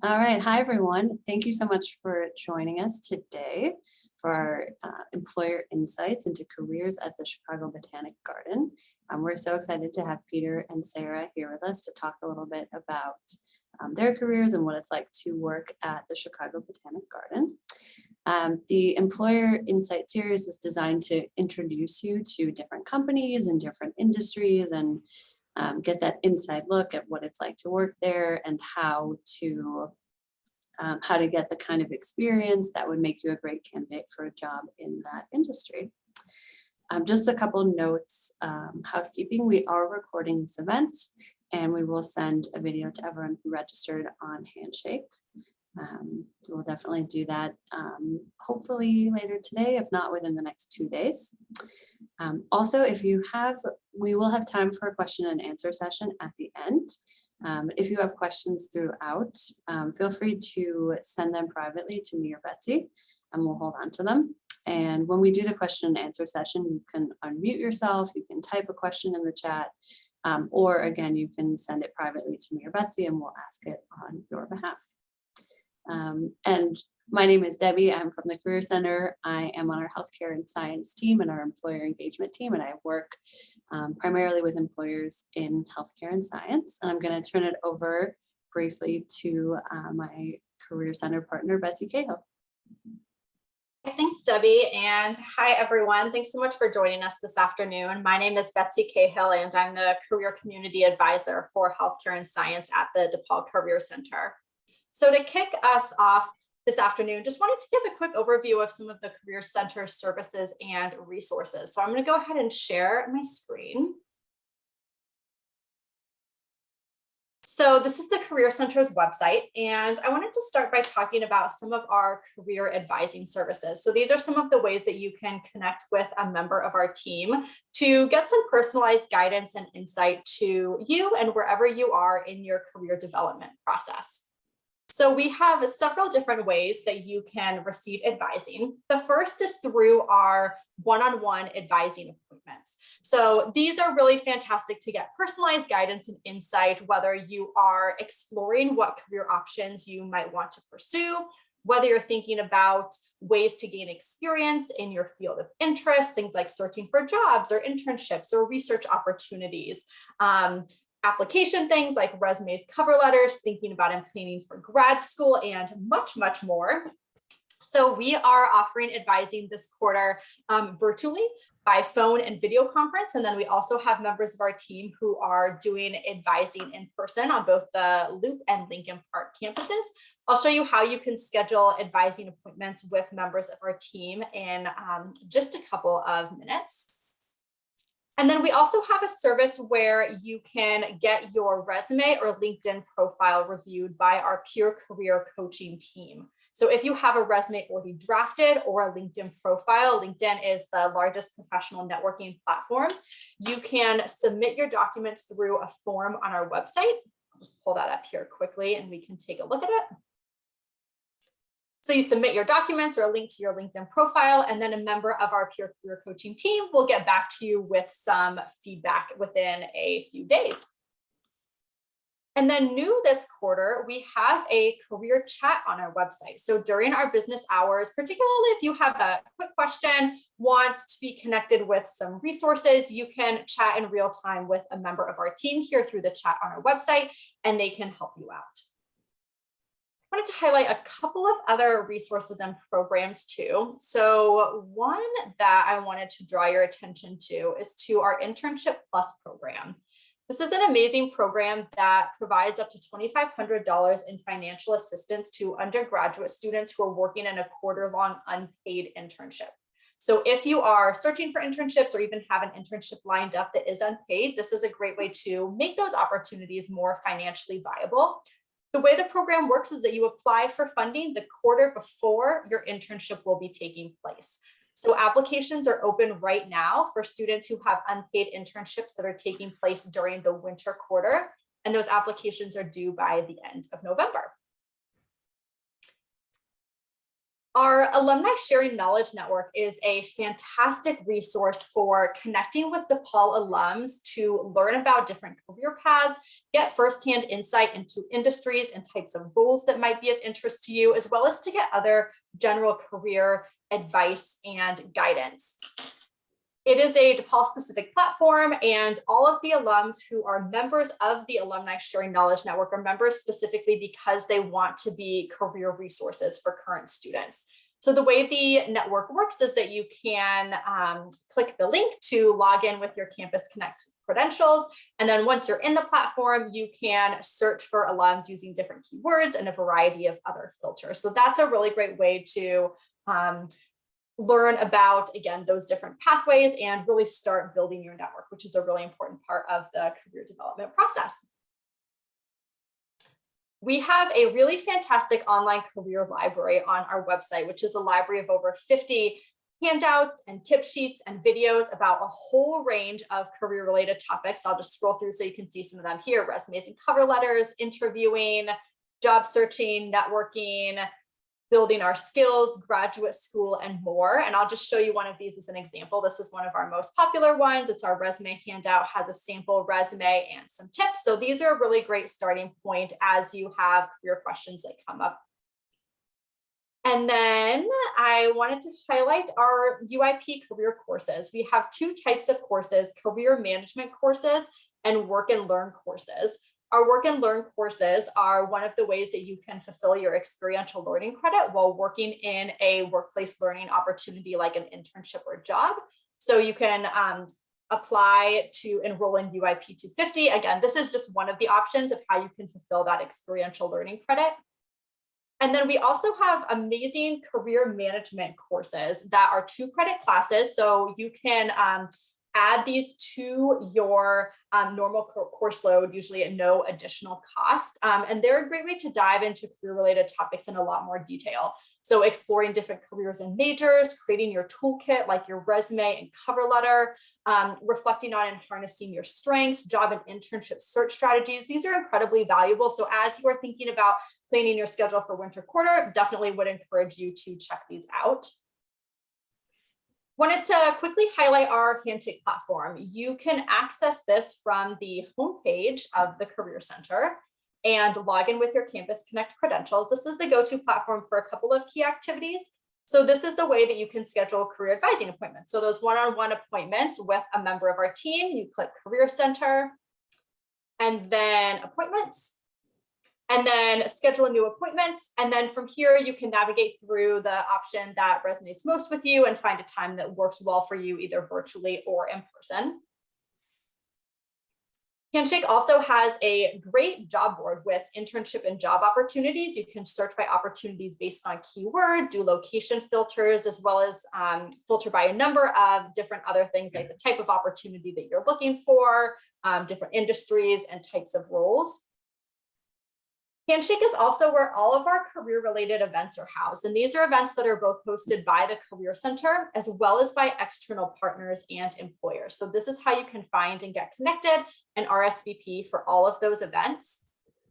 All right. Hi, everyone. Thank you so much for joining us today for our employer insights into careers at the Chicago Botanic Garden. We're so excited to have Peter and Sarah here with us to talk a little bit about their careers and what it's like to work at the Chicago Botanic Garden. The Employer Insight series is designed to introduce you to different companies and different industries and get that inside look at what it's like to work there and how to get the kind of experience that would make you a great candidate for a job in that industry. Just a couple notes, housekeeping. We are recording this event and we will send a video to everyone who registered on Handshake. So we'll definitely do that hopefully later today, if not within the next 2 days. Also, we will have time for a question and answer session at the end. If you have questions throughout, feel free to send them privately to me or Betsy, and we'll hold on to them. And when we do the question and answer session, you can unmute yourself, you can type a question in the chat, or again, you can send it privately to me or Betsy, and we'll ask it on your behalf. And my name is Debbie. I'm from the Career Center. I am on our healthcare and science team and our employer engagement team, and I work primarily with employers in healthcare and science. And I'm going to turn it over briefly to my Career Center partner, Betsy Cahill. Thanks, Debbie, and hi, everyone. Thanks so much for joining us this afternoon. My name is Betsy Cahill, and I'm the Career Community Advisor for Healthcare and Science at the DePaul Career Center. So to kick us off this afternoon, just wanted to give a quick overview of some of the Career Center services and resources. So I'm going to go ahead and share my screen. So this is the Career Center's website, and I wanted to start by talking about some of our career advising services. So these are some of the ways that you can connect with a member of our team to get some personalized guidance and insight to you and wherever you are in your career development process. So we have several different ways that you can receive advising. The first is through our one-on-one advising appointments. So these are really fantastic to get personalized guidance and insight, whether you are exploring what career options you might want to pursue, whether you're thinking about ways to gain experience in your field of interest, things like searching for jobs or internships or research opportunities, application things like resumes, cover letters, thinking about and planning for grad school, and much, much more. So we are offering advising this quarter virtually by phone and video conference. And then we also have members of our team who are doing advising in person on both the Loop and Lincoln Park campuses. I'll show you how you can schedule advising appointments with members of our team in just a couple of minutes. And then we also have a service where you can get your resume or LinkedIn profile reviewed by our peer career coaching team. So if you have a resume already drafted or a LinkedIn profile, LinkedIn is the largest professional networking platform. You can submit your documents through a form on our website. I'll just pull that up here quickly and we can take a look at it. So you submit your documents or a link to your LinkedIn profile, and then a member of our peer career coaching team will get back to you with some feedback within a few days. And then new this quarter, we have a career chat on our website. So during our business hours, particularly if you have a quick question, want to be connected with some resources, you can chat in real time with a member of our team here through the chat on our website, and they can help you out. I wanted to highlight a couple of other resources and programs too. So one that I wanted to draw your attention to is to our Internship Plus program. This is an amazing program that provides up to $2,500 in financial assistance to undergraduate students who are working in a quarter-long unpaid internship. So if you are searching for internships or even have an internship lined up that is unpaid, this is a great way to make those opportunities more financially viable. The way the program works is that you apply for funding the quarter before your internship will be taking place. So applications are open right now for students who have unpaid internships that are taking place during the winter quarter, and those applications are due by the end of November. Our Alumni Sharing Knowledge Network is a fantastic resource for connecting with DePaul alums to learn about different career paths, get firsthand insight into industries and types of roles that might be of interest to you, as well as to get other general career advice and guidance. It is a DePaul specific platform, and all of the alums who are members of the Alumni Sharing Knowledge Network are members specifically because they want to be career resources for current students. So the way the network works is that you can click the link to log in with your Campus Connect credentials. And then once you're in the platform, you can search for alums using different keywords and a variety of other filters. So that's a really great way to learn about, again, those different pathways and really start building your network, which is a really important part of the career development process. We have a really fantastic online career library on our website, which is a library of over 50 handouts and tip sheets and videos about a whole range of career-related topics. I'll just scroll through so you can see some of them here: resumes and cover letters, interviewing, job searching, networking, building our skills, graduate school, and more. And I'll just show you one of these as an example. This is one of our most popular ones. It's our resume handout, has a sample resume and some tips. So these are a really great starting point as you have career questions that come up. And then I wanted to highlight our UIP career courses. We have two types of courses: career management courses and work and learn courses. Our work and learn courses are one of the ways that you can fulfill your experiential learning credit while working in a workplace learning opportunity like an internship or job. So you can apply to enroll in UIP 250. Again, this is just one of the options of how you can fulfill that experiential learning credit. And then we also have amazing career management courses that are 2 credit classes. So you can add these to your normal course load, usually at no additional cost. And they're a great way to dive into career-related topics in a lot more detail. So exploring different careers and majors, creating your toolkit like your resume and cover letter, reflecting on and harnessing your strengths, job and internship search strategies. These are incredibly valuable. So as you are thinking about planning your schedule for winter quarter, definitely would encourage you to check these out. Wanted to quickly highlight our Handshake platform. You can access this from the homepage of the Career Center and log in with your Campus Connect credentials. This is the go-to platform for a couple of key activities. So this is the way that you can schedule career advising appointments. So those one-on-one appointments with a member of our team, you click Career Center and then appointments, and then schedule a new appointment. And then from here, you can navigate through the option that resonates most with you and find a time that works well for you, either virtually or in person. Handshake also has a great job board with internship and job opportunities. You can search by opportunities based on keyword, do location filters, as well as filter by a number of different other things like the type of opportunity that you're looking for, different industries and types of roles. Handshake is also where all of our career-related events are housed. And these are events that are both hosted by the Career Center as well as by external partners and employers. So this is how you can find and get connected and RSVP for all of those events.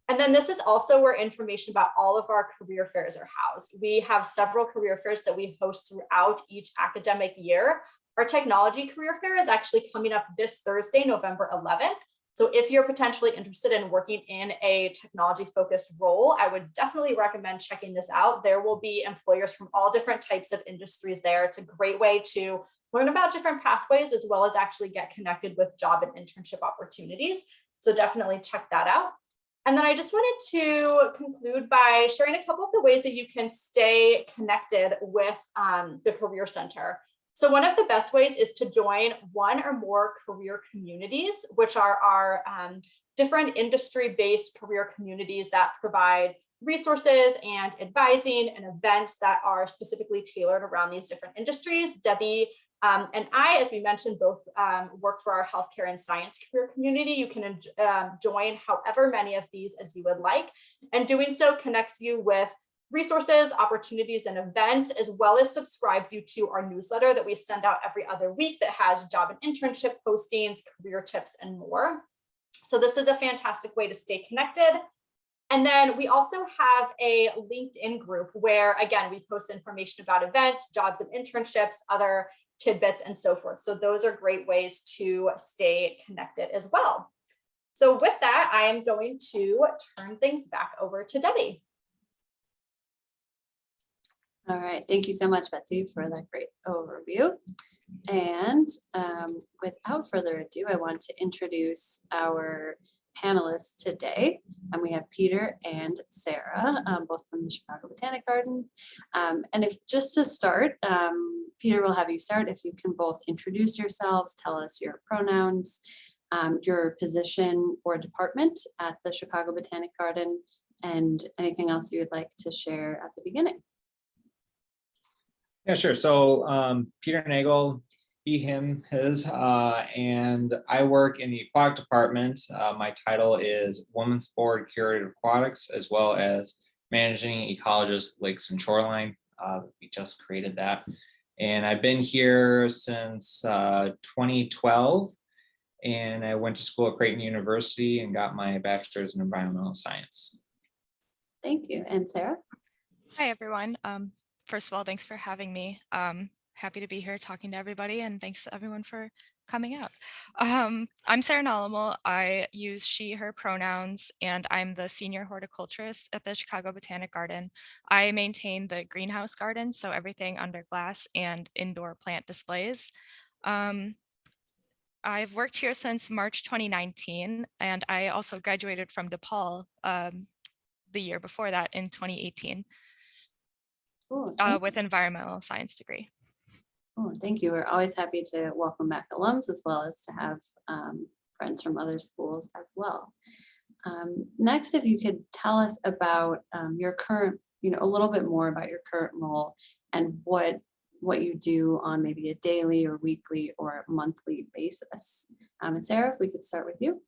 And then this is also where information about all of our career fairs are housed. We have several career fairs that we host throughout each academic year. Our technology career fair is actually coming up this Thursday, November 11th. So if you're potentially interested in working in a technology-focused role, I would definitely recommend checking this out. There will be employers from all different types of industries there. It's a great way to learn about different pathways as well as actually get connected with job and internship opportunities. So definitely check that out. And then I just wanted to conclude by sharing a couple of the ways that you can stay connected with the Career Center. So one of the best ways is to join one or more career communities, which are our different industry-based career communities that provide resources and advising and events that are specifically tailored around these different industries. Debbie and I, as we mentioned, both work for our healthcare and science career community. You can join however many of these as you would like, and doing so connects you with resources, opportunities, and events, as well as subscribes you to our newsletter that we send out every other week that has job and internship postings, career tips, and more. So this is a fantastic way to stay connected. And then we also have a LinkedIn group where, again, we post information about events, jobs and internships, other tidbits, and so forth. So those are great ways to stay connected as well. So with that, I am going to turn things back over to Debbie. All right, thank you so much, Betsy, for that great overview. And without further ado, I want to introduce our panelists today. And we have Peter and Sarah, both from the Chicago Botanic Garden. And if just to start, Peter will have you start. If you can both introduce yourselves, tell us your pronouns, your position or department at the Chicago Botanic Garden, and anything else you would like to share at the beginning. Yeah, sure. So Peter Nagle, he, him, his, and I work in the aquatic department. My title is Women's Board Curator of Aquatics, as well as managing ecologist lakes and shoreline. We just created that. And I've been here since 2012. And I went to school at Creighton University and got my bachelor's in environmental science. Thank you. And Sarah? Hi, everyone. First of all, thanks for having me. Happy to be here talking to everybody, and thanks to everyone for coming out. I'm Sarah Nolimal. I use she, her pronouns, and I'm the senior horticulturist at the Chicago Botanic Garden. I maintain the greenhouse garden, so everything under glass and indoor plant displays. I've worked here since March 2019, and I also graduated from DePaul the year before that in 2018. Cool. With environmental science degree. Oh, thank you. We're always happy to welcome back alums as well as to have friends from other schools as well. Next, if you could tell us about your current, a little bit more about your current role and what you do on maybe a daily or weekly or monthly basis. And Sarah, if we could start with you.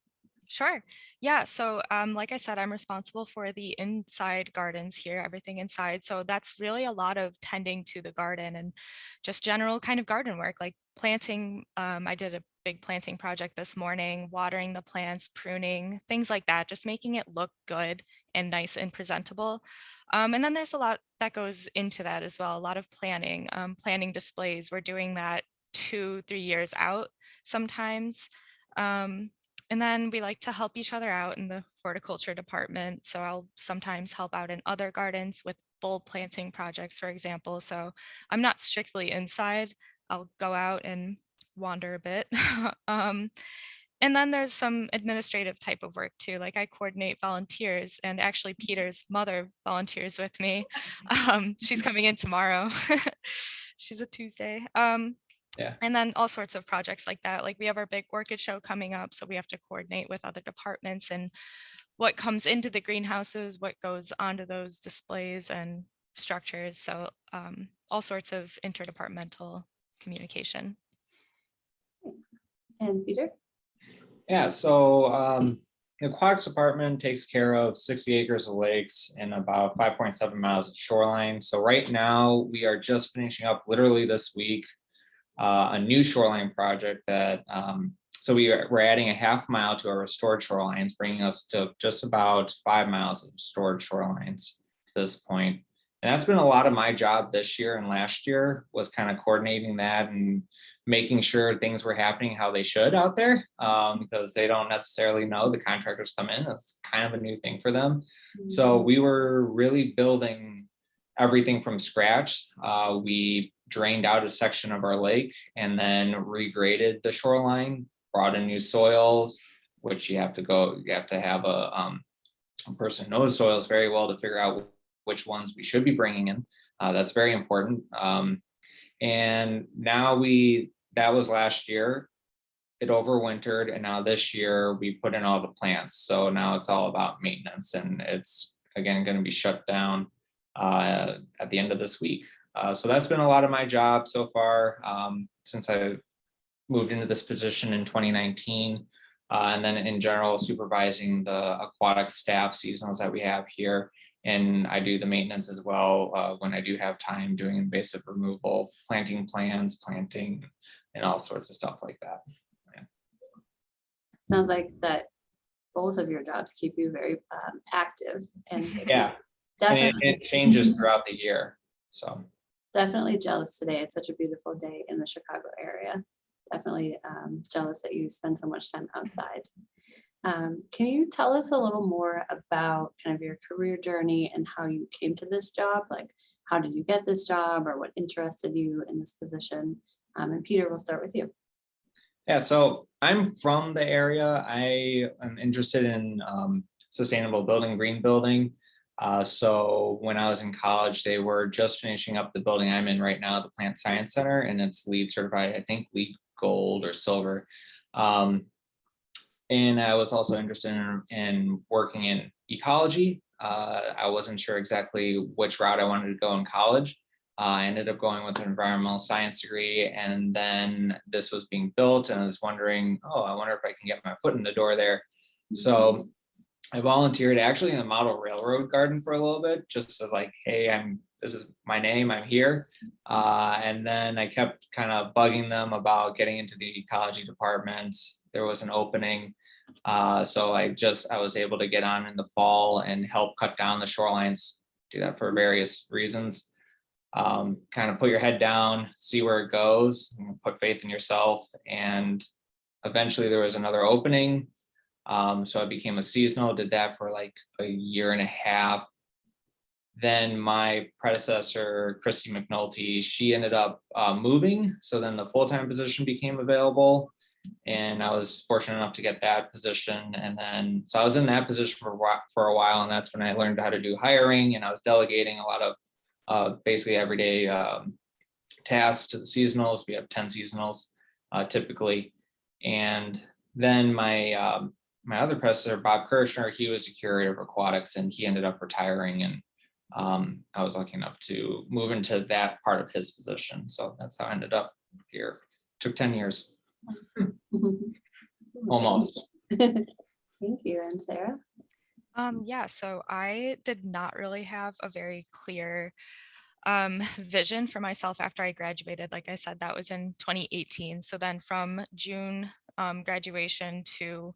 Sure. Yeah. So like I said, I'm responsible for the inside gardens here, everything inside. So that's really a lot of tending to the garden and just general kind of garden work, like planting. I did a big planting project this morning, watering the plants, pruning, things like that, just making it look good and nice and presentable. And then there's a lot that goes into that as well, a lot of planning, planning displays. We're doing that 2-3 years out sometimes. And then we like to help each other out in the horticulture department. So I'll sometimes help out in other gardens with bulb planting projects, for example. So I'm not strictly inside. I'll go out and wander a bit. And then there's some administrative type of work too. Like I coordinate volunteers, and actually Peter's mother volunteers with me. She's coming in tomorrow. She's a Tuesday. Yeah. And then all sorts of projects like that. Like we have our big orchid show coming up, so we have to coordinate with other departments and what comes into the greenhouses, what goes onto those displays and structures. So all sorts of interdepartmental communication. And Peter? Yeah, so the aquatics department takes care of 60 acres of lakes and about 5.7 miles of shoreline. So right now we are just finishing up literally this week a new shoreline project that so we're adding a half mile to our restored shorelines, bringing us to just about 5 miles of restored shorelines at this point. And that's been a lot of my job this year and last year, was kind of coordinating that and making sure things were happening how they should out there, because they don't necessarily know. The contractors come in, it's kind of a new thing for them. Mm-hmm. So we were really building everything from scratch. We drained out a section of our lake and then regraded the shoreline, brought in new soils, which you have to have a person who knows soils very well to figure out which ones we should be bringing in. That's very important. And now that was last year, it overwintered, and now this year we put in all the plants. So now it's all about maintenance, and it's again going to be shut down at the end of this week. So that's been a lot of my job so far since I moved into this position in 2019. And then in general, supervising the aquatic staff seasonals that we have here. And I do the maintenance as well when I do have time, doing invasive removal, planting plants, planting, and all sorts of stuff like that. Yeah. Sounds like that both of your jobs keep you very active and Yeah, and definitely, it changes throughout the year. So definitely jealous today. It's such a beautiful day in the Chicago area. Definitely jealous that you spend so much time outside. Can you tell us a little more about kind of your career journey and how you came to this job? Like, how did you get this job, or what interested you in this position? And Peter, we'll start with you. yeah, so I'm from the area. I am interested in sustainable building, green building. So when I was in college, they were just finishing up the building I'm in right now, the Plant Science Center, and it's LEED certified, I think LEED gold or silver. And I was also interested in working in ecology. I wasn't sure exactly which route I wanted to go in college. I ended up going with an environmental science degree, and then this was being built, and I was wondering, oh, I wonder if I can get my foot in the door there. So I volunteered actually in the model railroad garden for a little bit, just so like, hey, this is my name, I'm here. And then I kept kind of bugging them about getting into the ecology department. There was an opening. So I was able to get on in the fall and help cut down the shorelines, do that for various reasons. Kind of put your head down, see where it goes, and put faith in yourself. And eventually there was another opening. So I became a seasonal, did that for like a year and a half. Then my predecessor, Christy McNulty, she ended up moving. So then the full-time position became available. And I was fortunate enough to get that position. And then, so I was in that position for a while. And that's when I learned how to do hiring. And I was delegating a lot of basically everyday tasks to the seasonals. We have 10 seasonals typically. And then my other professor, Bob Kirshner, he was a curator of aquatics, and he ended up retiring. And I was lucky enough to move into that part of his position. So that's how I ended up here. Took 10 years. Almost. Thank you. And Sarah? Yeah, so I did not really have a very clear vision for myself after I graduated. Like I said, that was in 2018. So then from June graduation to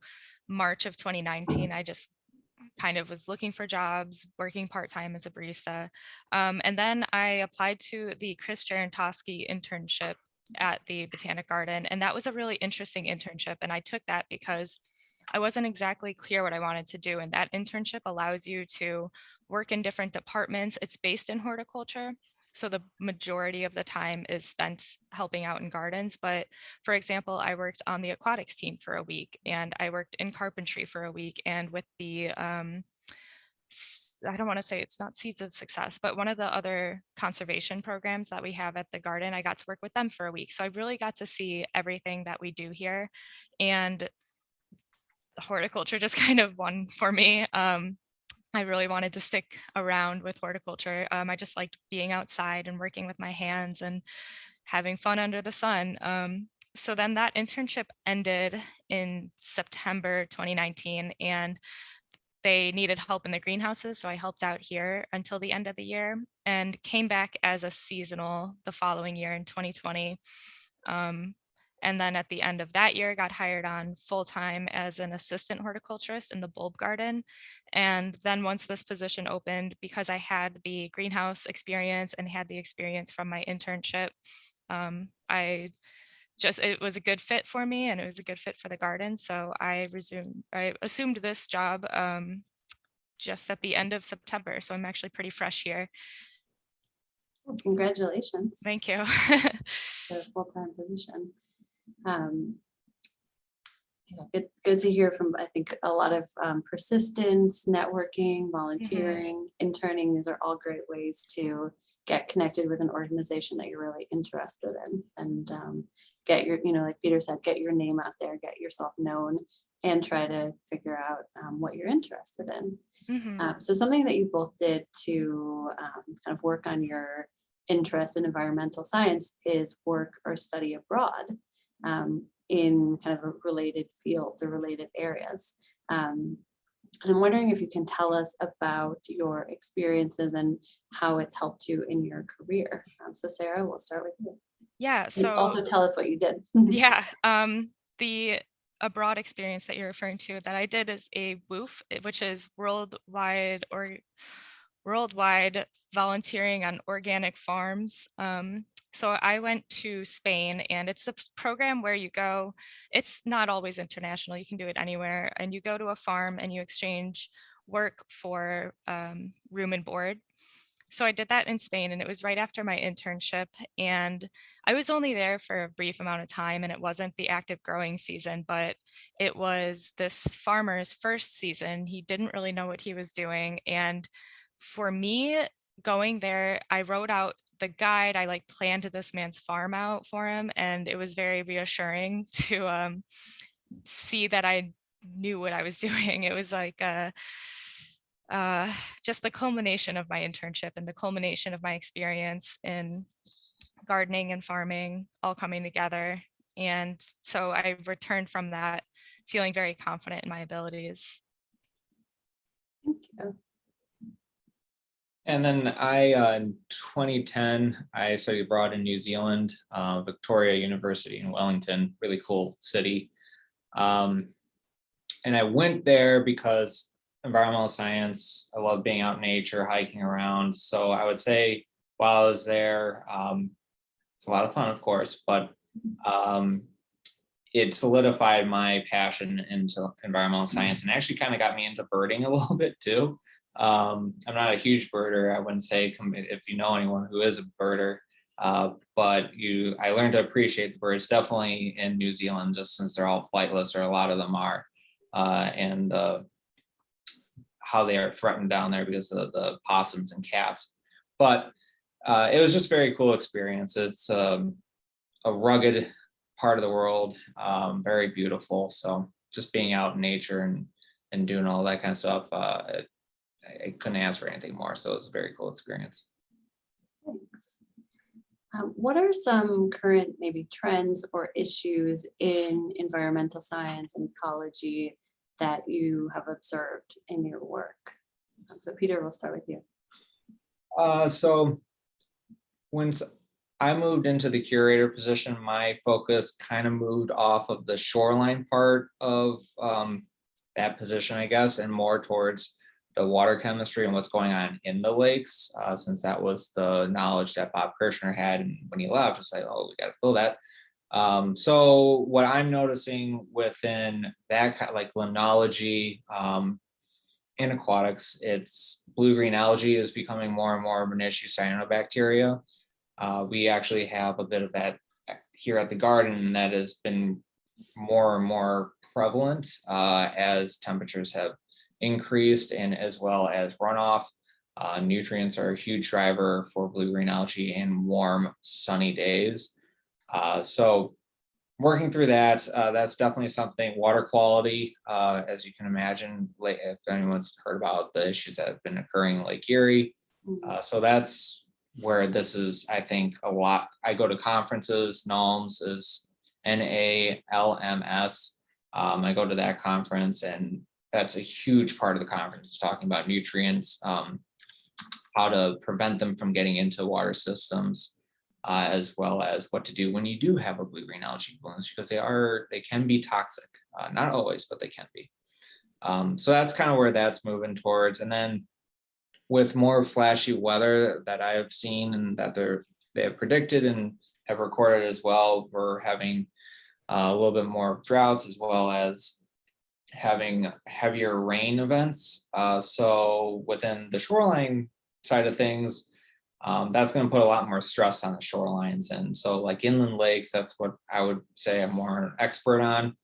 March of 2019, I just kind of was looking for jobs, working part-time as a barista. And then I applied to the Chris Jarontowski internship at the Botanic Garden. And that was a really interesting internship. And I took that because I wasn't exactly clear what I wanted to do. And that internship allows you to work in different departments. It's based in horticulture. So the majority of the time is spent helping out in gardens. But for example, I worked on the aquatics team for a week, and I worked in carpentry for a week. And with the, I don't want to say it's not Seeds of Success, but one of the other conservation programs that we have at the garden, I got to work with them for a week. So I really got to see everything that we do here. And horticulture just kind of won for me. I really wanted to stick around with horticulture. I just liked being outside and working with my hands and having fun under the sun. So then that internship ended in September 2019, and they needed help in the greenhouses. So I helped out here until the end of the year and came back as a seasonal the following year in 2020. And then at the end of that year, got hired on full-time as an assistant horticulturist in the bulb garden. And then once this position opened, because I had the greenhouse experience and had the experience from my internship, it was a good fit for me, and it was a good fit for the garden. So I assumed this job just at the end of September. So I'm actually pretty fresh here. Well, congratulations. Thank you. For a full-time position. Good to hear from, I think, a lot of persistence, networking, volunteering, interning. These are all great ways to get connected with an organization that you're really interested in, and get your, like Peter said, get your name out there, get yourself known, and try to figure out what you're interested in. So something that you both did to kind of work on your interest in environmental science is work or study abroad in kind of a related fields or related areas. And I'm wondering if you can tell us about your experiences and how it's helped you in your career. So Sarah, we'll start with you. Yeah. And So also tell us what you did. yeah. The a broad experience that you're referring to that I did is a WOOF, which is worldwide volunteering on organic farms. So I went to Spain, and it's a program where you go, it's not always international, you can do it anywhere, and you go to a farm and you exchange work for room and board. So I did that in Spain, and it was right after my internship, and I was only there for a brief amount of time, and it wasn't the active growing season, but it was this farmer's first season. He didn't really know what he was doing, and for me, going there, I wrote out the guide. I like planned this man's farm out for him, and it was very reassuring to see that I knew what I was doing. It was like just the culmination of my internship and the culmination of my experience in gardening and farming all coming together. And so I returned from that feeling very confident in my abilities. Thank you. And then in 2010, I studied abroad in New Zealand, Victoria University in Wellington, really cool city. And I went there because environmental science, I love being out in nature, hiking around. So I would say while I was there, it's a lot of fun, of course, but it solidified my passion into environmental science and actually kind of got me into birding a little bit too. I'm not a huge birder. I wouldn't say if you know anyone who is a birder, but I learned to appreciate the birds definitely in New Zealand, just since they're all flightless, or a lot of them are, and how they are threatened down there because of the possums and cats. But it was just a very cool experience. It's a rugged part of the world, very beautiful. So just being out in nature and doing all that kind of stuff, I couldn't ask for anything more. So it's a very cool experience. Thanks. What are some current maybe trends or issues in environmental science and ecology that you have observed in your work? So Peter, we'll start with you. So once I moved into the curator position, my focus kind of moved off of the shoreline part of that position, I guess, and more towards the water chemistry and what's going on in the lakes, since that was the knowledge that Bob Kirshner had. And when he left, it's like, oh, we got to fill that. So what I'm noticing within that, like limnology and aquatics, it's blue-green algae is becoming more and more of an issue, cyanobacteria. We actually have a bit of that here at the garden, and that has been more and more prevalent as temperatures have increased, and as well as runoff. Nutrients are a huge driver for blue-green algae in warm, sunny days. So working through that, that's definitely something. Water quality, as you can imagine, if anyone's heard about the issues that have been occurring in Lake Erie. So that's where this is, I think, a lot. I go to conferences. NALMS is NALMS. I go to that conference, and that's a huge part of the conference. It's talking about nutrients, how to prevent them from getting into water systems, as well as what to do when you do have a blue-green algae blooms, because they can be toxic. Not always, but they can be. So that's kind of where that's moving towards. And then with more flashy weather that I have seen and that they have predicted and have recorded as well, we're having a little bit more droughts, as well as having heavier rain events. So within the shoreline side of things, that's going to put a lot more stress on the shorelines. And so like inland lakes, that's what I would say I'm more an expert on.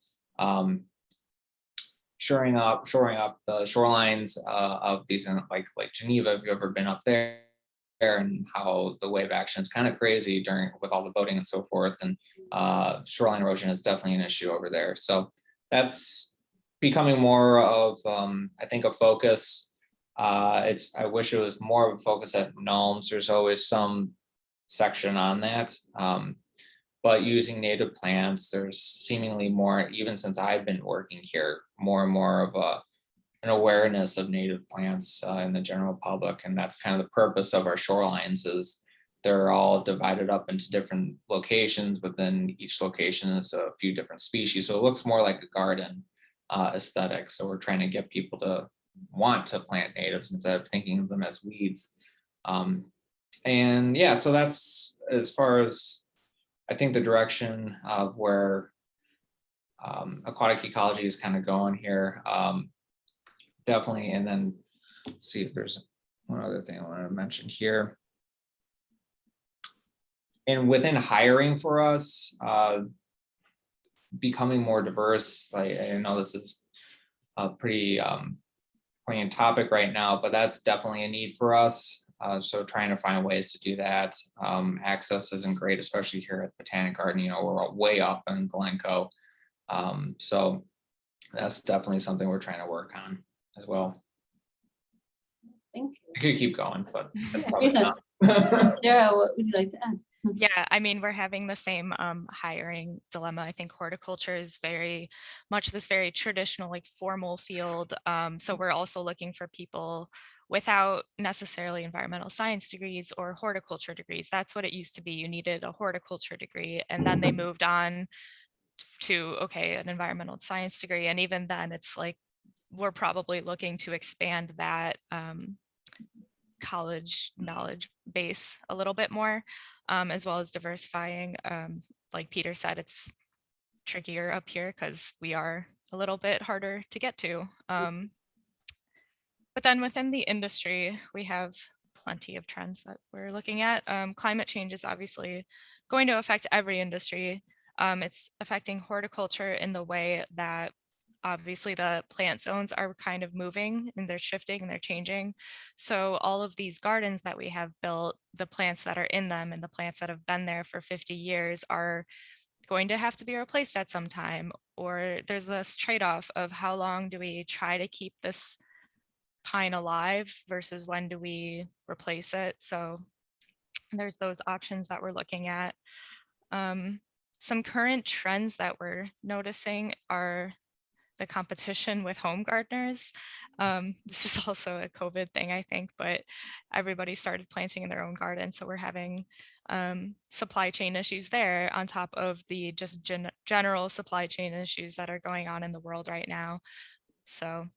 Shoring up the shorelines of these, like Geneva, if you've ever been up there, and how the wave action is kind of crazy with all the boating and so forth. And shoreline erosion is definitely an issue over there. So that's becoming more of, I think, a focus. I wish it was more of a focus at NALMS. There's always some section on that. But using native plants, there's seemingly more, even since I've been working here, more and more of an awareness of native plants in the general public. And that's kind of the purpose of our shorelines, is they're all divided up into different locations. Within each location is a few different species. So it looks more like a garden aesthetic. So we're trying to get people to want to plant natives instead of thinking of them as weeds. And yeah, so that's as far as I think the direction of where aquatic ecology is kind of going here. Definitely. And then let's see if there's one other thing I want to mention here. And within hiring for us, becoming more diverse, I know this is a pretty poignant topic right now, but that's definitely a need for us. So trying to find ways to do that. Access isn't great, especially here at the Botanic Garden. You know, we're way up in Glencoe. So that's definitely something we're trying to work on as well. Thank you. I could keep going, but that's probably Yeah. enough. Sarah, what would you like to add? Yeah, I mean, we're having the same hiring dilemma. I think horticulture is very much this very traditional, like formal field. So we're also looking for people without necessarily environmental science degrees or horticulture degrees. That's what it used to be. You needed a horticulture degree, and then they moved on to, okay, an environmental science degree. And even then, it's like we're probably looking to expand that college knowledge base a little bit more, as well as diversifying. Like Peter said, it's trickier up here because we are a little bit harder to get to. But then within the industry, we have plenty of trends that we're looking at. Climate change is obviously going to affect every industry. It's affecting horticulture in the way that obviously the plant zones are kind of moving and they're shifting and they're changing. So all of these gardens that we have built, the plants that are in them and the plants that have been there for 50 years are going to have to be replaced at some time. Or there's this trade-off of how long do we try to keep this pine alive versus when do we replace it. So there's those options that we're looking at. Some current trends that we're noticing are the competition with home gardeners. This is also a COVID thing, I think, but everybody started planting in their own garden. So we're having supply chain issues there on top of the just general supply chain issues that are going on in the world right now. So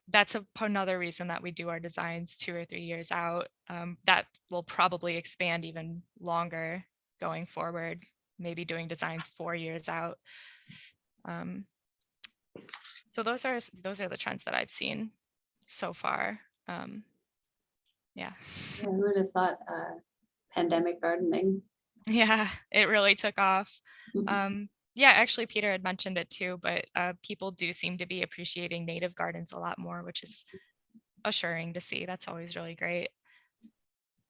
that's another reason that we do our designs 2 or 3 years out. That will probably expand even longer going forward, maybe doing designs 4 years out. So those are the trends that I've seen so far. Yeah. Yeah, who would have thought pandemic gardening? Yeah, it really took off. Mhm. Yeah, actually, Peter had mentioned it too, but people do seem to be appreciating native gardens a lot more, which is assuring to see. That's always really great.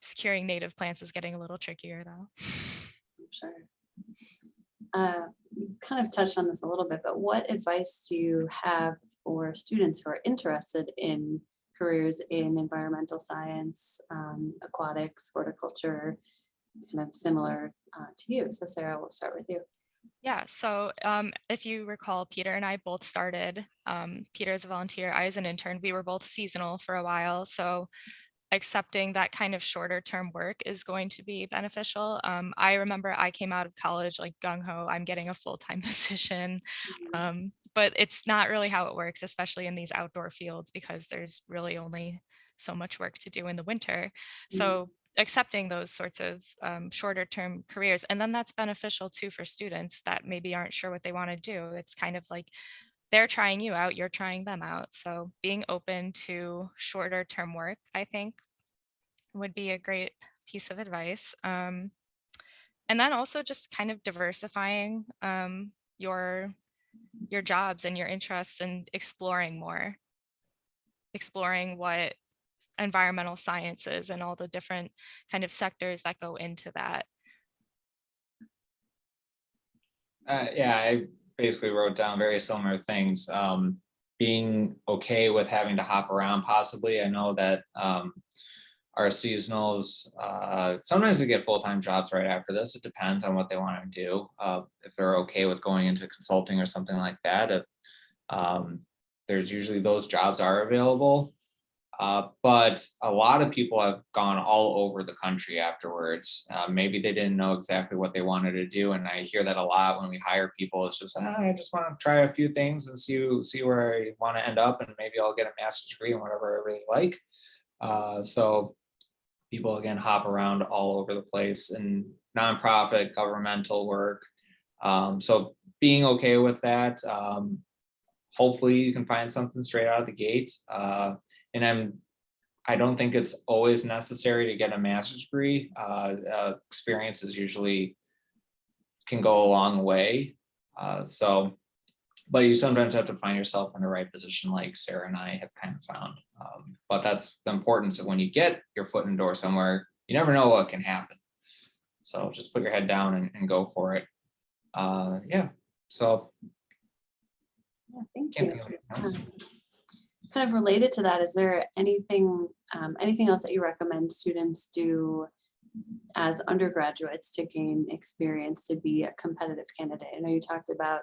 Securing native plants is getting a little trickier though. I'm sure. You kind of touched on this a little bit, but what advice do you have for students who are interested in careers in environmental science, aquatics, horticulture, kind of similar to you? So Sarah, we'll start with you. Yeah, so if you recall, Peter and I both started, Peter as a volunteer, I as an intern, we were both seasonal for a while. So accepting that kind of shorter term work is going to be beneficial. I remember I came out of college like gung-ho, I'm getting a full-time position, but it's not really how it works, especially in these outdoor fields, because there's really only so much work to do in the winter. So accepting those sorts of shorter term careers, and then that's beneficial too for students that maybe aren't sure what they want to do. It's kind of like they're trying you out, you're trying them out. So being open to shorter term work, I think, would be a great piece of advice. And then also just kind of diversifying your jobs and your interests and exploring more, exploring what environmental sciences and all the different kind of sectors that go into that. Yeah, I basically wrote down very similar things. Being okay with having to hop around possibly. I know that our seasonals, sometimes they get full-time jobs right after this. It depends on what they want to do. If they're okay with going into consulting or something like that, there's usually those jobs are available. But a lot of people have gone all over the country afterwards. Maybe they didn't know exactly what they wanted to do. And I hear that a lot when we hire people. It's just, I just want to try a few things and see where I want to end up. And maybe I'll get a master's degree in whatever I really like. So people, again, hop around all over the place in nonprofit, governmental work. So being okay with that. Hopefully you can find something straight out of the gate. And I don't think it's always necessary to get a master's degree. Experiences usually can go a long way. But you sometimes have to find yourself in the right position, like Sarah and I have kind of found. But that's the importance of when you get your foot in the door somewhere, you never know what can happen. So just put your head down and go for it. Yeah, so. Yeah, thank Can't you. think of anything else. Kind of related to that, is there anything else that you recommend students do as undergraduates to gain experience to be a competitive candidate? I know you talked about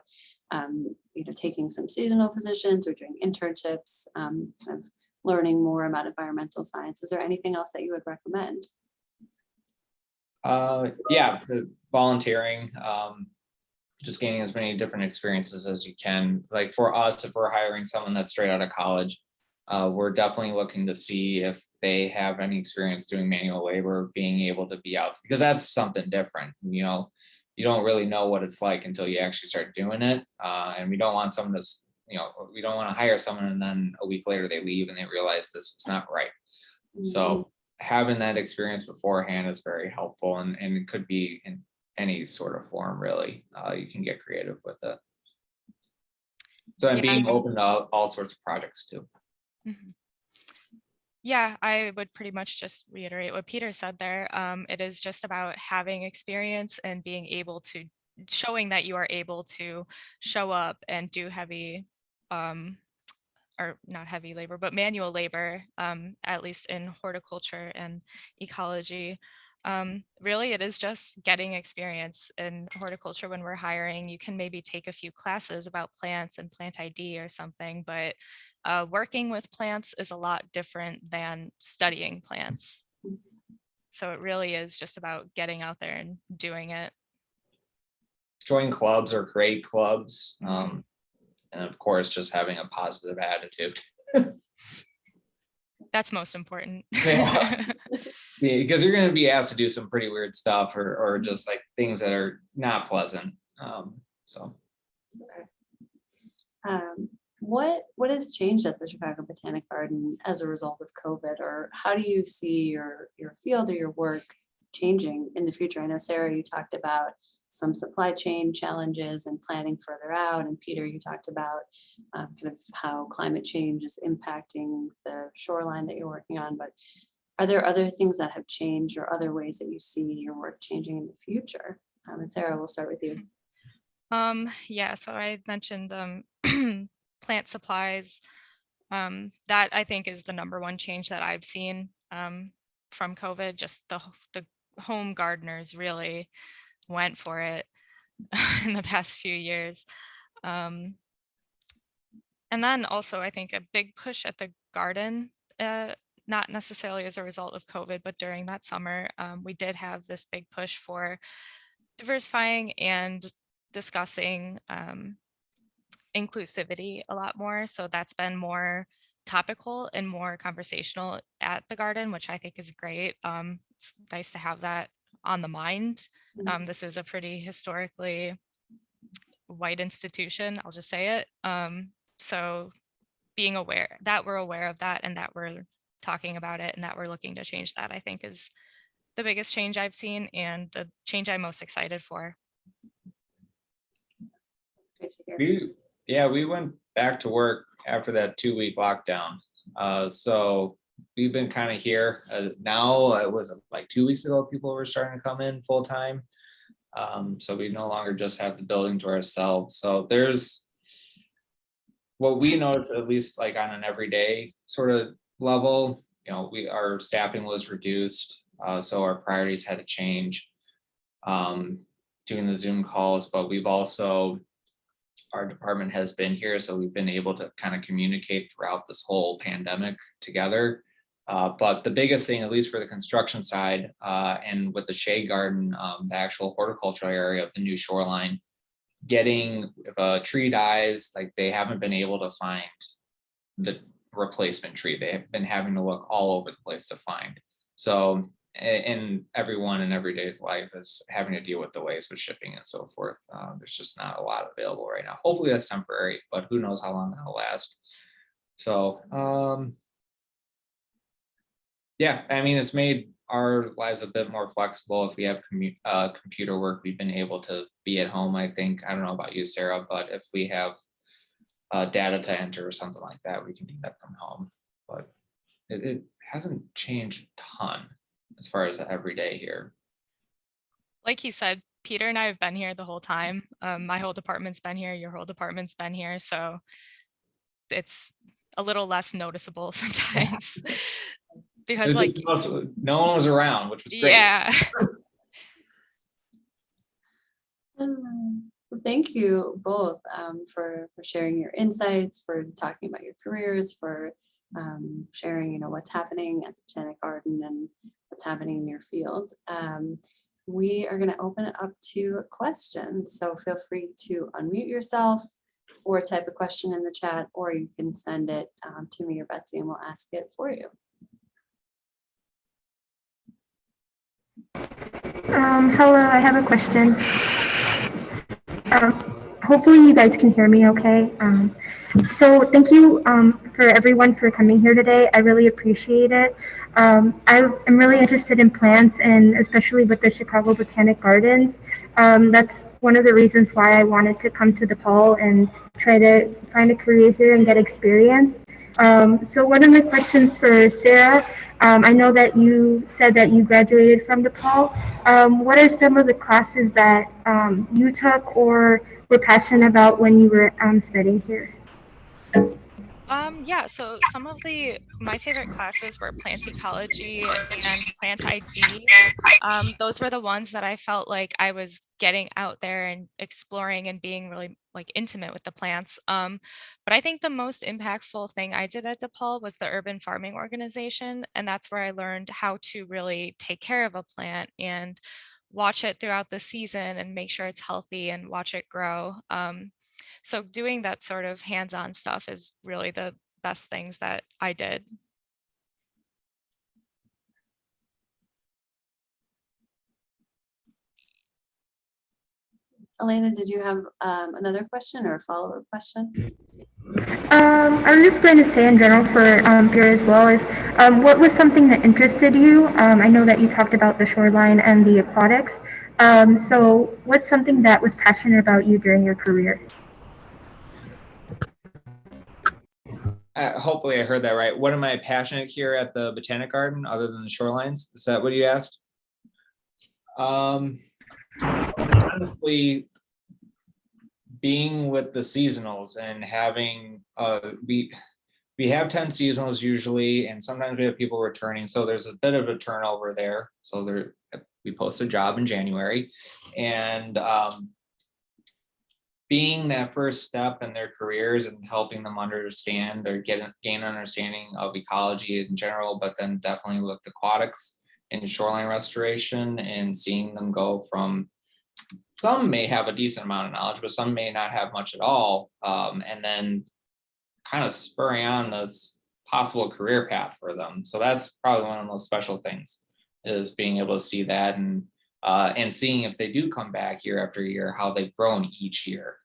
taking some seasonal positions or doing internships, kind of learning more about environmental science. Is there anything else that you would recommend? Yeah, volunteering, just gaining as many different experiences as you can. Like for us, if we're hiring someone that's straight out of college, we're definitely looking to see if they have any experience doing manual labor, being able to be out, because that's something different. You don't really know what it's like until you actually start doing it. And we don't want someone to, we don't want to hire someone and then a week later they leave and they realize this is not right. So having that experience beforehand is very helpful, and it could be in any sort of form, really. You can get creative with it. So and being open to all sorts of projects too. Mhm. Yeah, I would pretty much just reiterate what Peter said there. It is just about having experience and being able to, showing that you are able to show up and do heavy, or not heavy labor, but manual labor, at least in horticulture and ecology. Really, it is just getting experience in horticulture. When we're hiring, you can maybe take a few classes about plants and plant ID or something, but working with plants is a lot different than studying plants. So it really is just about getting out there and doing it. Join clubs or create clubs. And of course, just having a positive attitude. That's most important. Yeah. Because you're going to be asked to do some pretty weird stuff or just like things that are not pleasant. What has changed at the Chicago Botanic Garden as a result of COVID, or how do you see your field or your work changing in the future? I know, Sarah, you talked about some supply chain challenges and planning further out, and Peter, you talked about kind of how climate change is impacting the shoreline that you're working on. But are there other things that have changed or other ways that you see your work changing in the future? And Sarah, we'll start with you. Yeah, so I mentioned plant supplies. That I think is the number one change that I've seen from COVID. Just the home gardeners really went for it in the past few years. And then also I think a big push at the garden, not necessarily as a result of COVID, but during that summer, we did have this big push for diversifying and discussing inclusivity a lot more. So that's been more topical and more conversational at the garden, which I think is great. It's nice to have that on the mind. This is a pretty historically white institution, I'll just say it. So being aware that we're aware of that and that we're talking about it and that we're looking to change that, I think is the biggest change I've seen and the change I'm most excited for. That's great to hear. We went back to work after that 2-week lockdown. So we've been kind of here now. It was like 2 weeks ago, people were starting to come in full time. So we no longer just have the building to ourselves. So there's what we noticed, at least like on an everyday sort of level, our staffing was reduced. So our priorities had to change, doing the Zoom calls, but we've also our department has been here. So we've been able to kind of communicate throughout this whole pandemic together. But the biggest thing, at least for the construction side, and with the shade garden, the actual horticultural area of the new shoreline, getting, if a tree dies, like they haven't been able to find the replacement tree. They have been having to look all over the place to find. So, and everyone in everyday's life is having to deal with delays with shipping and so forth. There's just not a lot available right now. Hopefully that's temporary, but who knows how long that'll last. So, yeah, I mean, it's made our lives a bit more flexible. If we have computer work, we've been able to be at home, I think. I don't know about you, Sarah, but if we have data to enter or something like that, we can do that from home. But it hasn't changed a ton as far as every day here. Like he said, Peter and I have been here the whole time. My whole department's been here, your whole department's been here, so it's a little less noticeable sometimes. Because like, no one was around, which was great. yeah. Well, thank you both for sharing your insights, for talking about your careers, for sharing, what's happening at the Botanic Garden and what's happening in your field. We are going to open it up to questions. So feel free to unmute yourself or type a question in the chat, or you can send it to me or Betsy and we'll ask it for you. Hello, I have a question. Hopefully you guys can hear me okay. So thank you for everyone for coming here today. I really appreciate it. I'm really interested in plants, and especially with the Chicago Botanic Gardens. That's one of the reasons why I wanted to come to DePaul and try to find a career here and get experience. So one of my questions for Sarah, I know that you said that you graduated from DePaul. What are some of the classes that you took or were passionate about when you were studying here? Yeah, so some of my favorite classes were plant ecology and plant ID. Those were the ones that I felt like I was getting out there and exploring and being really like intimate with the plants. But I think the most impactful thing I did at DePaul was the urban farming organization. And that's where I learned how to really take care of a plant and watch it throughout the season and make sure it's healthy and watch it grow. So doing that sort of hands-on stuff is really the best things that I did. Elena, did you have another question or a follow-up question? I was just going to say in general for Pierre as well is what was something that interested you? I know that you talked about the shoreline and the aquatics. So what's something that was passionate about you during your career? Hopefully I heard that right. What am I passionate here at the Botanic Garden other than the shorelines? Is that what you asked? Honestly, being with the seasonals and having we have 10 seasonals usually, and sometimes we have people returning, so there's a bit of a turnover there. So we post a job in January, and being that first step in their careers and helping them understand or gain understanding of ecology in general, but then definitely with aquatics and shoreline restoration, and seeing them go from, some may have a decent amount of knowledge, but some may not have much at all. And then kind of spurring on this possible career path for them. So that's probably one of the most special things, is being able to see that and seeing if they do come back year after year, how they've grown each year.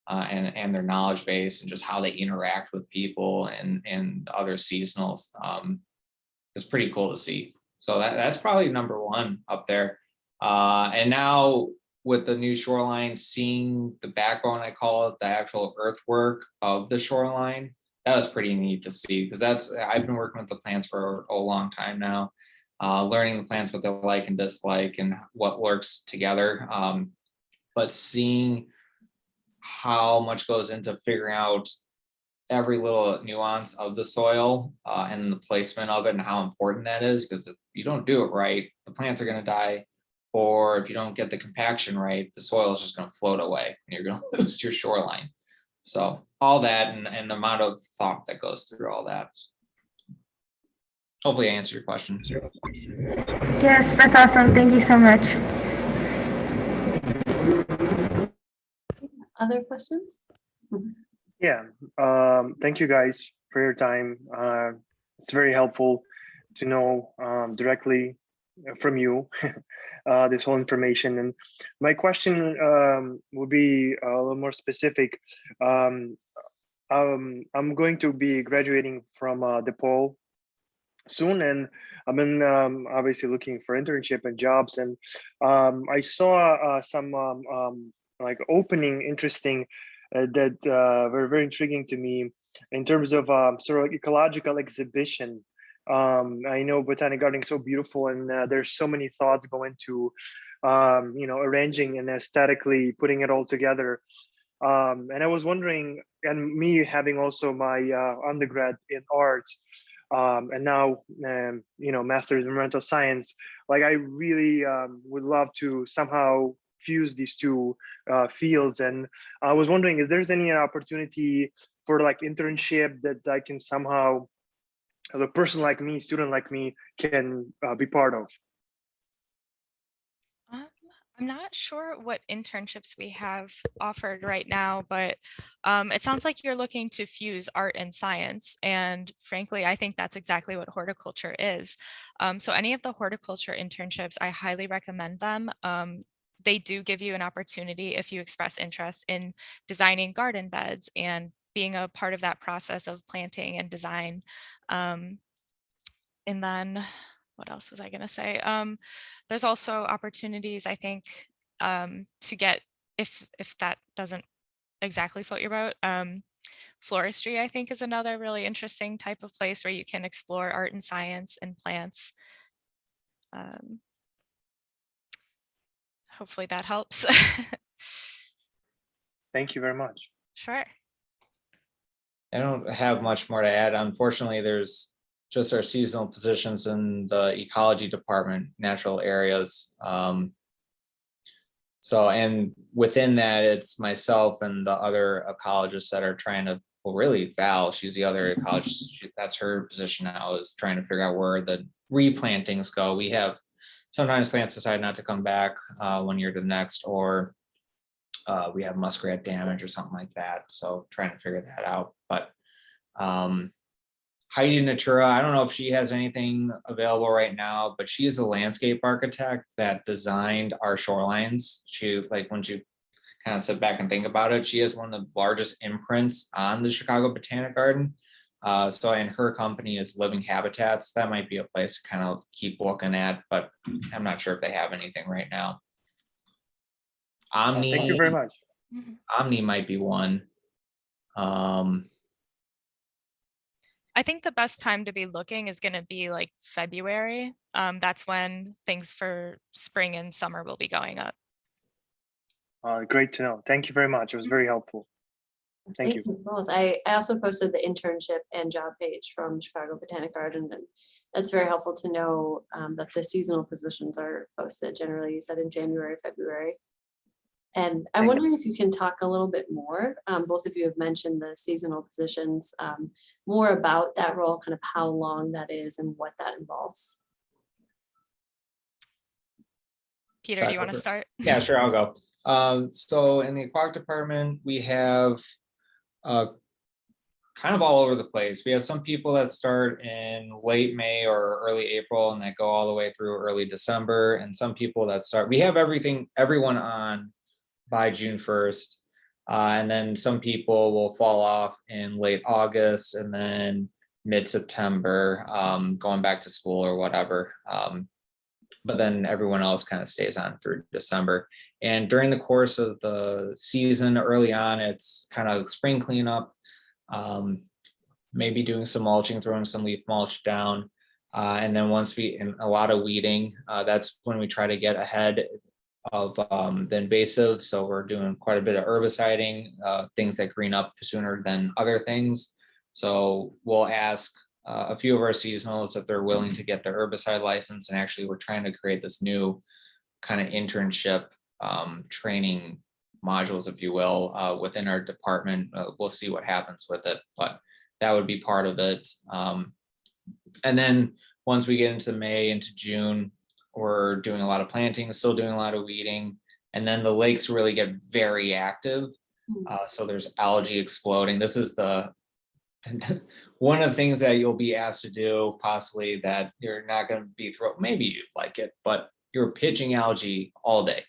And their knowledge base and just how they interact with people and other seasonals is pretty cool to see. So that's probably number one up there. And now with the new shoreline, seeing the backbone, I call it, the actual earthwork of the shoreline, that was pretty neat to see, because I've been working with the plants for a long time now, learning the plants, what they like and dislike and what works together. But seeing how much goes into figuring out every little nuance of the soil and the placement of it and how important that is, because if you don't do it right, the plants are going to die, or if you don't get the compaction right, the soil is just going to float away and you're going to lose your shoreline. So all that and the amount of thought that goes through all that. Hopefully I answered your question. Yes, that's awesome. Thank you so much. Other questions? Yeah, thank you guys for your time. It's very helpful to know directly from you this whole information. And my question would be a little more specific. I'm going to be graduating from DePaul soon, and I've been obviously looking for internship and jobs, and I saw some like opening interesting that were very intriguing to me in terms of sort of like ecological exhibition. I know Botanic Garden is so beautiful, and there's so many thoughts go into arranging and aesthetically putting it all together. And I was wondering, and me having also my undergrad in arts, and now master's in environmental science, like I really would love to somehow fuse these two fields. And I was wondering, is there's any opportunity for like internship that I can somehow, as a person like me, student like me, can be part of? I'm not sure what internships we have offered right now, but it sounds like you're looking to fuse art and science. And frankly, I think that's exactly what horticulture is. So any of the horticulture internships, I highly recommend them. They do give you an opportunity if you express interest in designing garden beds and being a part of that process of planting and design. And then what else was I going to say? There's also opportunities, I think, to get, if that doesn't exactly float your boat, floristry, I think, is another really interesting type of place where you can explore art and science and plants. Hopefully that helps. Thank you very much. Sure. I don't have much more to add. Unfortunately, there's just our seasonal positions in the ecology department, natural areas. So, and within that, it's myself and the other ecologists that are trying to, well, really Val, she's the other ecologist. That's her position now, is trying to figure out where the replantings go. We have sometimes plants decide not to come back 1 year to the next, or we have muskrat damage or something like that. So trying to figure that out. But Heidi Natura, I don't know if she has anything available right now, but she is a landscape architect that designed our shorelines. She, like, when you kind of sit back and think about it, she has one of the largest imprints on the Chicago Botanic Garden. So, and her company is Living Habitats. That might be a place to kind of keep looking at, but I'm not sure if they have anything right now. Omni, Thank you very much. Omni might be one. I think the best time to be looking is going to be like February. That's when things for spring and summer will be going up. Great to know. Thank you very much. It was very helpful. Thank you. Both. I also posted the internship and job page from Chicago Botanic Garden, and that's very helpful to know that the seasonal positions are posted generally, you said, in January, February. And I'm wondering if you can talk a little bit more. Both of you have mentioned the seasonal positions, more about that role, kind of how long that is and what that involves. Peter, do you want to start? Yeah, sure, I'll go. So in the aquatic department, we have kind of all over the place. We have some people that start in late May or early April and that go all the way through early December, and some people that start, we have everyone on by June 1st. And then some people will fall off in late August and then mid-September, going back to school or whatever. But then everyone else kind of stays on through December. And during the course of the season, early on, it's kind of spring cleanup, maybe doing some mulching, throwing some leaf mulch down. And then once and a lot of weeding, that's when we try to get ahead of the invasives. So we're doing quite a bit of herbiciding, things that green up sooner than other things. So we'll ask a few of our seasonals if they're willing to get their herbicide license. And actually we're trying to create this new kind of internship training modules, if you will, within our department. We'll see what happens with it, but that would be part of it. And then once we get into May, into June, we're doing a lot of planting, still doing a lot of weeding. And then the lakes really get very active. So there's algae exploding. This is the one of the things that you'll be asked to do, possibly, that you're not going to be maybe you'd like it, but you're pitching algae all day.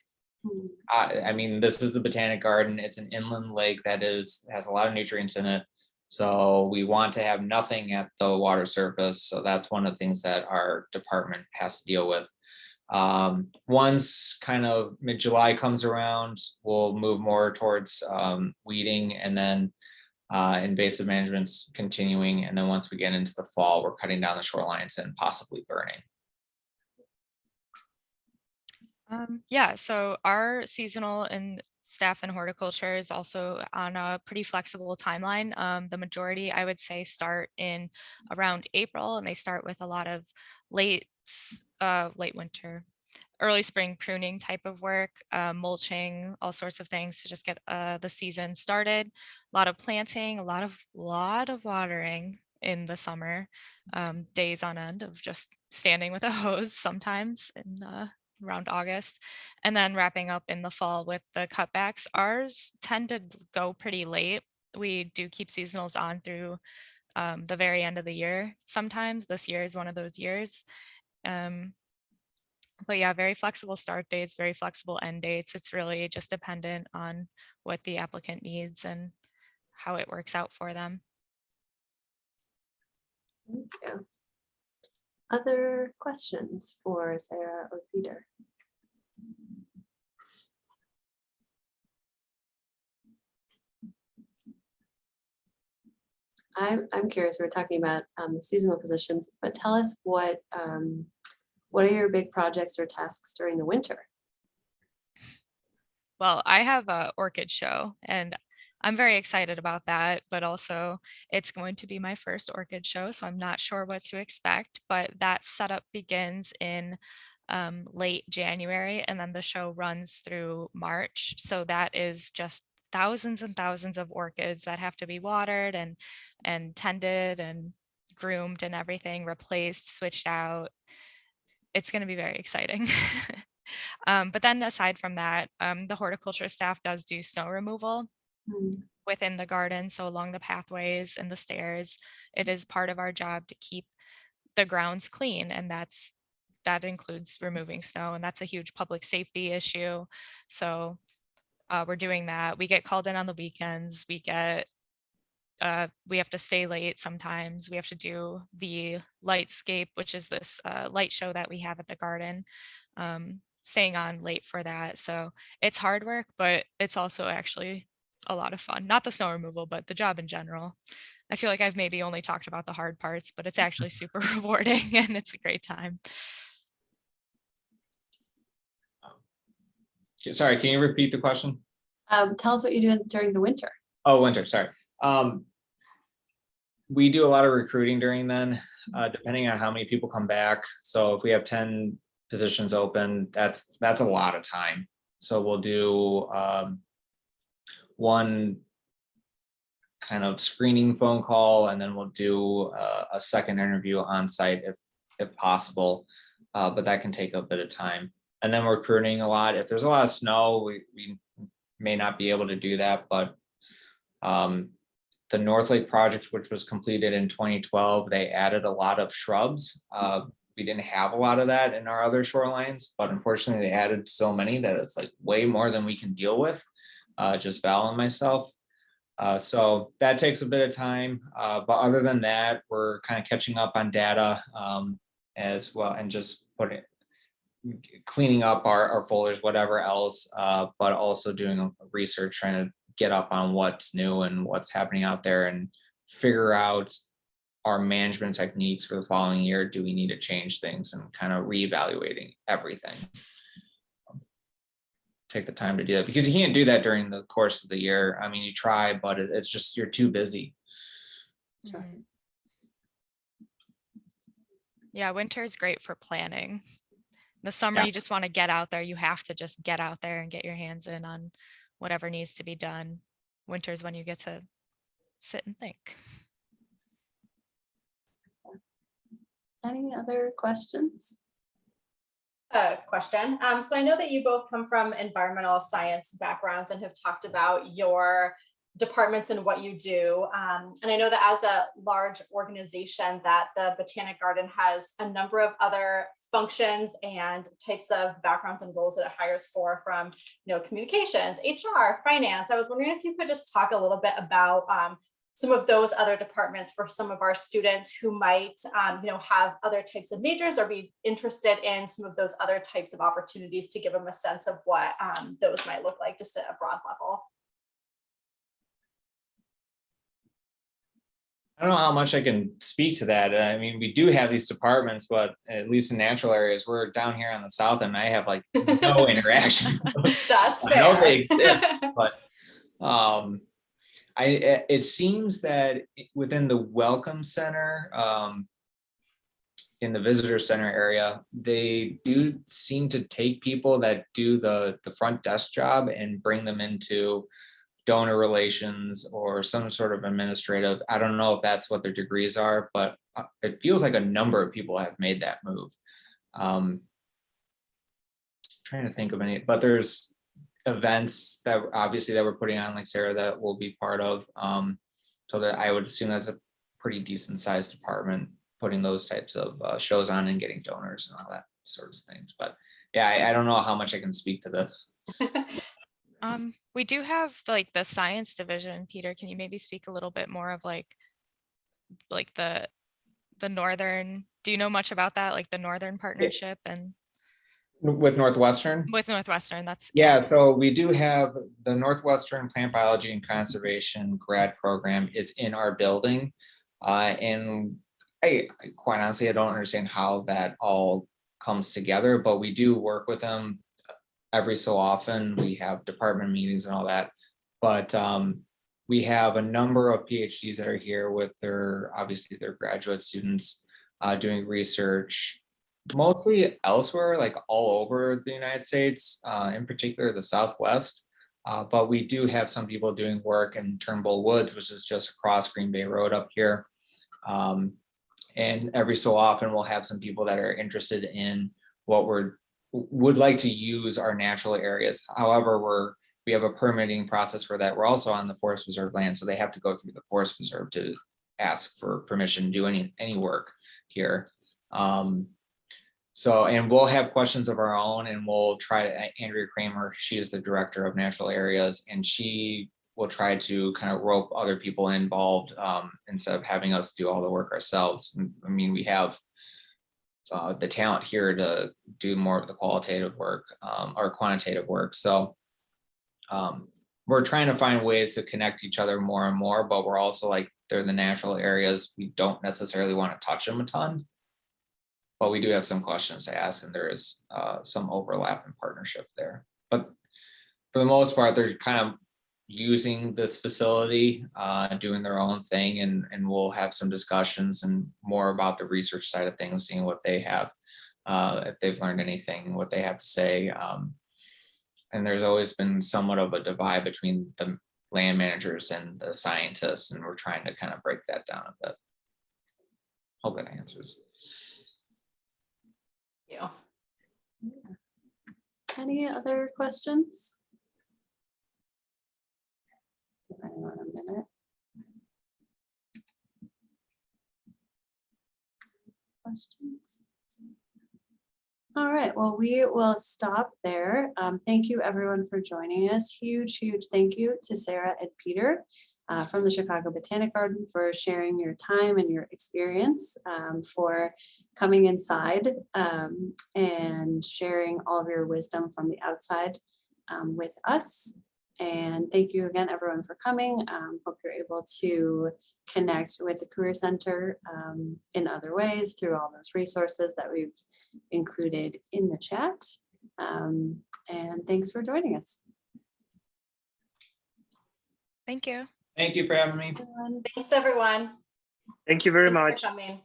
I mean, this is the Botanic Garden. It's an inland lake that has a lot of nutrients in it. So we want to have nothing at the water surface. So that's one of the things that our department has to deal with. Once kind of mid-July comes around, we'll move more towards weeding, and then invasive management's continuing. And then once we get into the fall, we're cutting down the shorelines and possibly burning. Yeah, so our seasonal and staff and horticulture is also on a pretty flexible timeline. The majority, I would say, start in around April, and they start with a lot of late winter, early spring pruning type of work, mulching, all sorts of things to just get the season started. A lot of planting, a lot of watering in the summer, days on end of just standing with a hose sometimes in around August, and then wrapping up in the fall with the cutbacks. Ours tend to go pretty late. We do keep seasonals on through the very end of the year. Sometimes this year is one of those years. But yeah, very flexible start dates, very flexible end dates. It's really just dependent on what the applicant needs and how it works out for them. Thank you. Other questions for Sarah or Peter? I'm curious, we're talking about the seasonal positions, but tell us what are your big projects or tasks during the winter? Well, I have a orchid show, and I'm very excited about that, but also it's going to be my first orchid show, so I'm not sure what to expect, but that setup begins in late January, and then the show runs through March. So that is just thousands and thousands of orchids that have to be watered and tended and groomed and everything, replaced, switched out. It's going to be very exciting. But then aside from that, the horticulture staff does do snow removal within the garden. So along the pathways and the stairs, it is part of our job to keep the grounds clean. And that includes removing snow, and that's a huge public safety issue. So we're doing that. We get called in on the weekends. We have to stay late sometimes. We have to do the lightscape, which is this light show that we have at the garden. Staying on late for that. So it's hard work, but it's also actually a lot of fun. Not the snow removal, but the job in general. I feel like I've maybe only talked about the hard parts, but it's actually super rewarding and it's a great time. Sorry, can you repeat the question? Tell us what you do during the winter. Oh, winter, sorry. We do a lot of recruiting during then, depending on how many people come back. So if we have 10 positions open, that's a lot of time. So we'll do one kind of screening phone call, and then we'll do a second interview on site if possible, but that can take a bit of time. And then we're recruiting a lot. If there's a lot of snow, we may not be able to do that, but the North Lake project, which was completed in 2012, they added a lot of shrubs. We didn't have a lot of that in our other shorelines, but unfortunately they added so many that it's like way more than we can deal with, just Val and myself. So that takes a bit of time, but other than that, we're kind of catching up on data as well, and just cleaning up our folders, whatever else, but also doing research, trying to get up on what's new and what's happening out there and figure out our management techniques for the following year. Do we need to change things, and kind of reevaluating everything? Take the time to do that, because you can't do that during the course of the year. I mean, you try, but it's just, you're too busy. Right. Yeah, winter is great for planning. In the summer, you just want to get out there. You have to just get out there and get your hands in on whatever needs to be done. Winter's when you get to sit and think. Any other questions? Question. So I know that you both come from environmental science backgrounds and have talked about your departments and what you do. And I know that as a large organization that the Botanic Garden has a number of other functions and types of backgrounds and roles that it hires for, from communications, HR, finance. I was wondering if you could just talk a little bit about some of those other departments for some of our students who might have other types of majors or be interested in some of those other types of opportunities, to give them a sense of what those might look like, just at a broad level. I don't know how much I can speak to that. I mean, we do have these departments, but at least in natural areas, we're down here on the south, and I have like no interaction. That's I know fair. they exist, but it seems that within the Welcome Center, in the visitor center area, they do seem to take people that do the front desk job and bring them into donor relations or some sort of administrative. I don't know if that's what their degrees are, but it feels like a number of people have made that move. Trying to think of any, but there's events that obviously that we're putting on, like Sarah, that will be part of. So that I would assume that's a pretty decent sized department, putting those types of shows on and getting donors and all that sorts of things. But yeah, I don't know how much I can speak to this. We do have like the science division. Peter, can you maybe speak a little bit more of like the northern, do you know much about that? Like the northern partnership and With Northwestern? with Northwestern, that's Yeah, so we do have the Northwestern Plant Biology and Conservation grad program is in our building. And I quite honestly, I don't understand how that all comes together, but we do work with them every so often. We have department meetings and all that, but we have a number of PhDs that are here with obviously their graduate students doing research, mostly elsewhere, like all over the United States, in particular the Southwest. But we do have some people doing work in Turnbull Woods, which is just across Green Bay Road up here. And every so often we'll have some people that are interested in what would like to use our natural areas. However, we have a permitting process for that. We're also on the forest preserve land, so they have to go through the forest preserve to ask for permission to do any work here. So, and we'll have questions of our own, and we'll try to, Andrea Kramer, she is the director of natural areas, and she will try to kind of rope other people involved instead of having us do all the work ourselves. I mean, we have the talent here to do more of the qualitative work or quantitative work. So we're trying to find ways to connect each other more and more, but we're also like, they're the natural areas. We don't necessarily want to touch them a ton, but we do have some questions to ask, and there is some overlap in partnership there. But for the most part, they're kind of using this facility, doing their own thing, and we'll have some discussions and more about the research side of things, seeing what they have, if they've learned anything, what they have to say. And there's always been somewhat of a divide between the land managers and the scientists, and we're trying to kind of break that down a bit. Hope that answers. Yeah. Any other questions? Give anyone a minute. Questions? All right, well, we will stop there. Thank you everyone for joining us. Huge thank you to Sarah and Peter from the Chicago Botanic Garden for sharing your time and your experience, for coming inside and sharing all of your wisdom from the outside with us. And thank you again, everyone, for coming. Hope you're able to connect with the Career Center in other ways through all those resources that we've included in the chat. And thanks for joining us. Thank you. Thank you for having me. Thanks, everyone. Thank you very Thanks much. for coming.